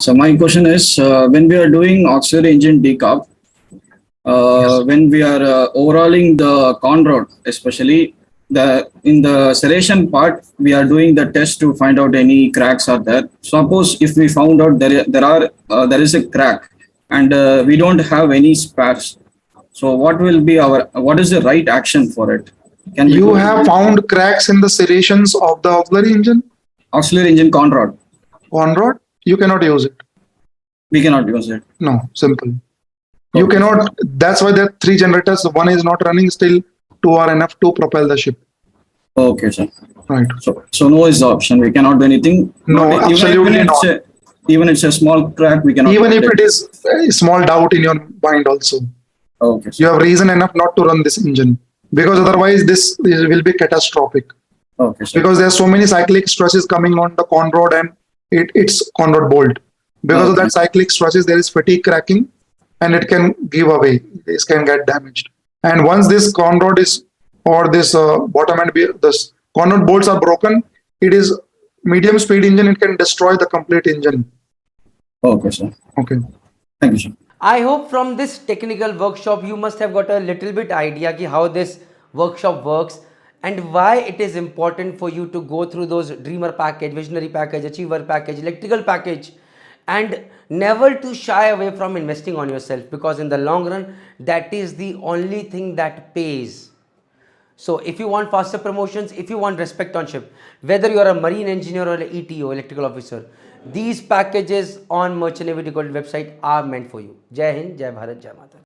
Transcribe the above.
So my question is, when we are doing auxiliary engine decop, Yes. when we are overhauling the con rod, especially the in the serration part, we are doing the test to find out any cracks are there. Suppose if we found out there is a crack and we don't have any spares, so what is the right action for it? Can we You go have found cracks in the serrations of the auxiliary engine auxiliary engine con rod? on rod. You cannot use it. We cannot use it. No, simple. You Okay. cannot. That's why there are three generators. One is not running. Still, two are enough to propel the ship. Okay, sir. Right. So no is the option. We cannot do anything. No, Not, absolutely not. Even it's a small crack, we cannot. Even if do it is a small doubt in your mind, also, Okay, you sir. have reason enough not to run this engine, because otherwise this will be catastrophic. Okay, sir. Because there are so many cyclic stresses coming on the con rod and it's con rod bolt. Because of Okay. that cyclic stresses, there is fatigue cracking, and it can give away. This can get damaged. And once this con rod is or this bottom end, this con rod bolts are broken, it is medium speed engine. It can destroy the complete engine. Okay, sir. Okay. Thank you, sir. I hope from this technical workshop you must have got a little bit idea ki how this workshop works and why it is important for you to go through those dreamer package, visionary package, achiever package, electrical package, and never to shy away from investing on yourself, because in the long run that is the only thing that pays. So if you want faster promotions, if you want respect on ship, whether you are a marine engineer or an ETO, electrical officer, these packages on Merchant Navy Decoded website are meant for you. Jai Hind, Jai Bharat, Jai Mata.